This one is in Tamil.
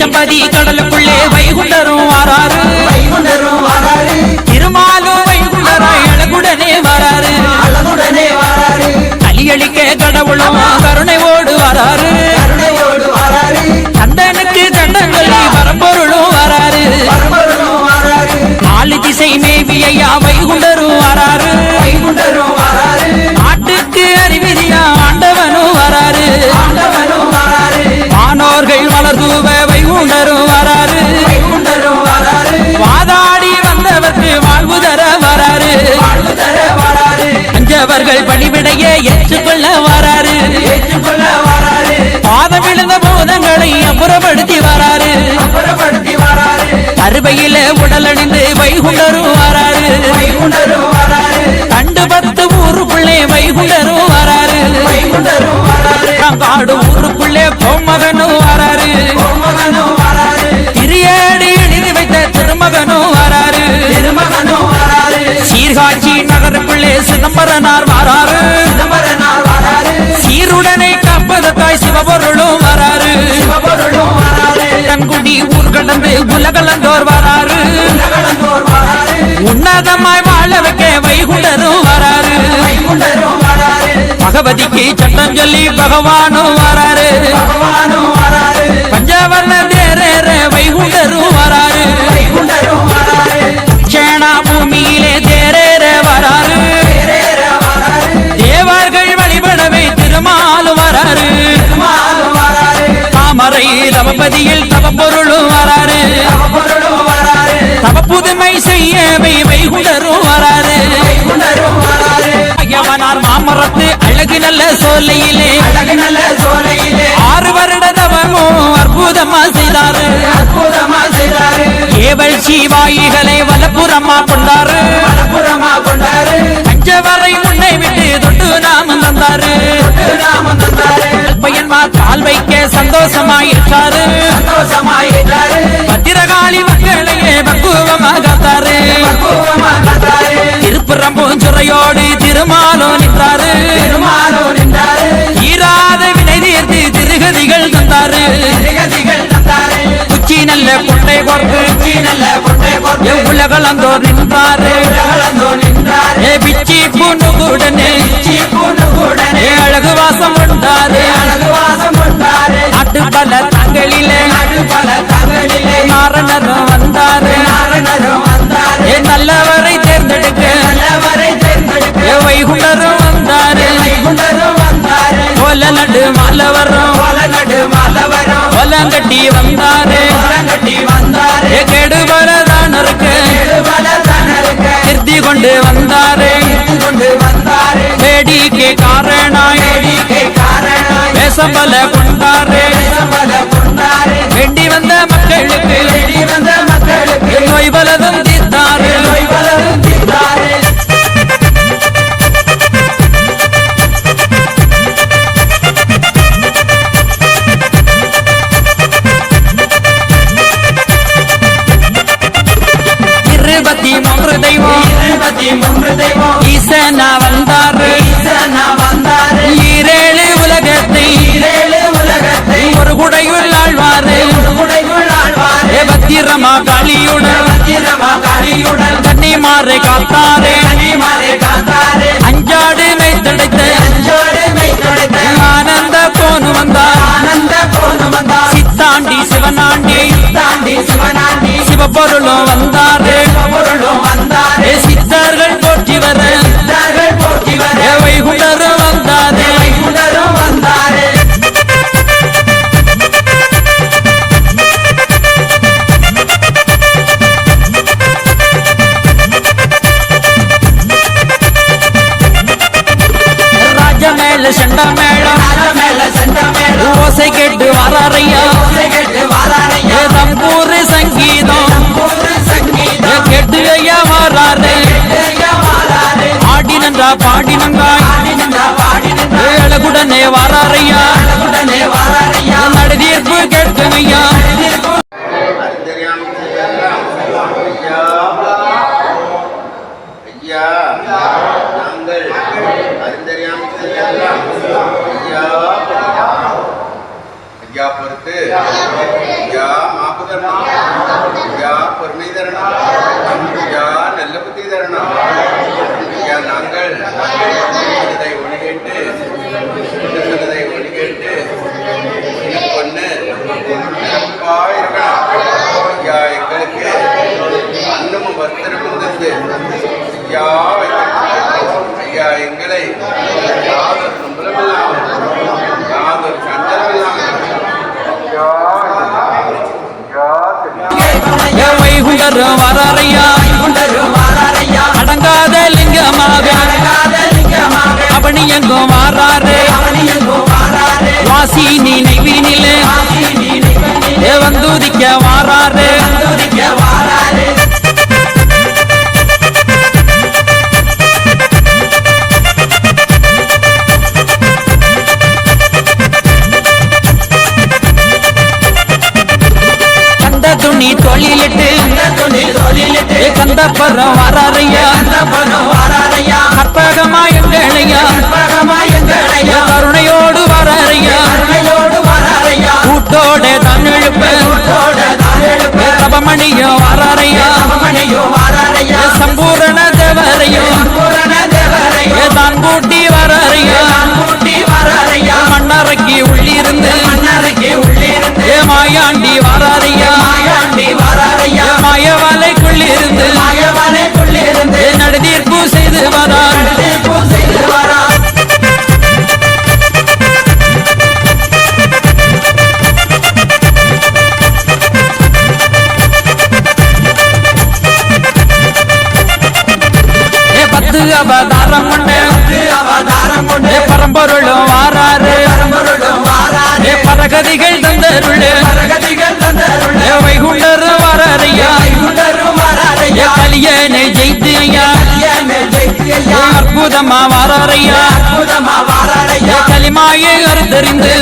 ஈச்சம்பதி கடலுக்குள்ளே வைகுண்டரும் வாராரு திருமாலும் வைகுண்டராய் அழகுடனே வராரு கலியளிக்க கடவுளும் கருணையோடு வராரு கண்டனுக்கு கண்டங்களை வரப்பொருளும் வராரு நாலு திசை மேவியா வைகுண்டரும் வராரு நாட்டுக்கு அறிவிதியா ஆண்டவனும் வராரு வானோர்கள் மலர்தூவ வைகுண்டரும் வராரு வாதாடி வந்தவர்க்கு வாழ்வு தர வராரு அஞ்சவர்கள் பணிவிடைய ஏற்றுக்கொள்ள வராரு பாதம் விழுந்த போதங்களை அப்புறப்படுத்தி வராரு அறுவையில உடலணிந்து வைகுண்டரும் வராரு கண்டு 10 ஊருக்குள்ளே வைகுண்டரும் வராரு காடு ஊருக்குள்ளே பொம்மகனும் வராரு திரியேடி எழுதி வைத்த திருமகனும் வராரு சீர்காட்சி நகருக்குள்ளே சிதம்பரனார் வராரு சீருடனை காப்பதற்காய் சிவபொருளும் வராரு கண்குடி ஊர் கடந்து உலகளந்தோர் வராரு உன்னதமாய் வாழ வைக்க வைகுண்டரும் வராரு பகவதிக்கு சட்டம் சொல்லி பகவானும் வராரு பஞ்சவர்ண தேரேற வைகுண்டரும் வராரு சேனா பூமியிலே தேரேற வராரு தேவர்கள் வழிபடவே திருமாலும் வராரு தாமரை தவபதியில் தவப்பொருளும் வராரு தவ புதுமை செய்யவை வைகுண்டரும் வராரு யவனார் மாமரத்து அழகு நல்ல சோலையிலே 6 வருட தவமும் அற்புதமா செய்தாரு ஏவல் சீவாயிகளை வலப்புறமா கொண்டாரு அஞ்சவரை முன்னை விட்டு தொட்டு நாமம் தந்தாரு பையன்மார் கால் வைக்க சந்தோஷமாயிட்டாரு பத்திரகாளி மக்களையே பக்குவமாகத்தாரு திருப்புறம்பூஞ்சுரையோடு திருமாலும் நின்றாரு ஈராத வினை தீர்த்து திருகதிகள் தந்தாரு உச்சி நல்ல கொண்டை கொண்டு உலகளந்தோர் நின்றாரு பிச்சி பூண்டுடனே அழகு வாசம் கொண்டாரு நாட்டு பல தங்களிலே நாரணரும் வந்தாரு நல்லவரை தேர்ந்தெடுக்க வைகுண்டரும் வந்தாரு கோல நடு மாலவரும் கோலங்கட்டி வந்தாரு கெடுபலதானருக்கு திருத்தி கொண்டு வந்தாரு வேடிக்கை காரணாய் வேசம்பல கொண்டாரு வேண்டி வந்த மக்களுக்கு நோய் பலதும் தீர்த்தாரு தெய்வம் ஈசனா வந்தாரு 7 உலகத்தை ஒரு குடையுள் ஆழ்வாரு பத்திரமா காளியுடன் கன்னிமாரை காத்தாரே அஞ்சாடு மெய்தடைத்த ஆனந்த கோனு வந்தார் சித்தாண்டி சிவனாண்டி சிவபொருளும் வந்தாரு சித்தர்கள் போற்றி வர வைகுண்டரும் வந்தாரு ராஜமேல செண்டமேளம் ஓசை கேட்டு வராரையா தம்பூர் சங்கீதம் கேட்டு ஐயா வராரு ஆடி நன்றா பாடி நங்காய் அழகுடனே வராரையா நடுதீர்ப்பு கேட்குமையா பொறுத்து புத்தி தரணும். ஐயா நாங்கள் சொன்னதை ஒளிகேட்டு ஒன்று சிறப்பா இருக்கணும். ஐயா எங்களுக்கு அன்னமும் வஸ்திரமும் தந்து ஐயா எங்களை யாதொரு சம்பளமில்லாமல் யாதொரு சஞ்சலமில்லாமல் வைகுண்டர் வாராரையா அடங்காத லிங்கமாக அவனி எங்கும் வாராரு வாசி நீ நெய்வீனிலே வந்துதிக்க வாராரு துணி தொழிலிட்டு கந்தப்பரம் வாராரையா கற்பகமா எங்களையா கருணையோடு வாராரையா கூட்டோட தான் எழுப்ப தபமணியும் வாராரையா சம்பூரண தேவரையும் தான் கூட்டி வாராரையா மன்னரைக்கு உள்ளிருந்து மாயாண்டி வாராரையா மாயவலைக்குள்ளிருந்து நடுதீர்ப்பு செய்து வரார் பத்து அவதாரம் கொண்டு பரம்பொருளும் வாராரு பரகதிகள் தந்தருள் வைகுண்டர் வாராரையா கலியனை ஜெயித்து ஐயா அற்புதமா வாராரையா களிமாயை அறுத்தறிந்து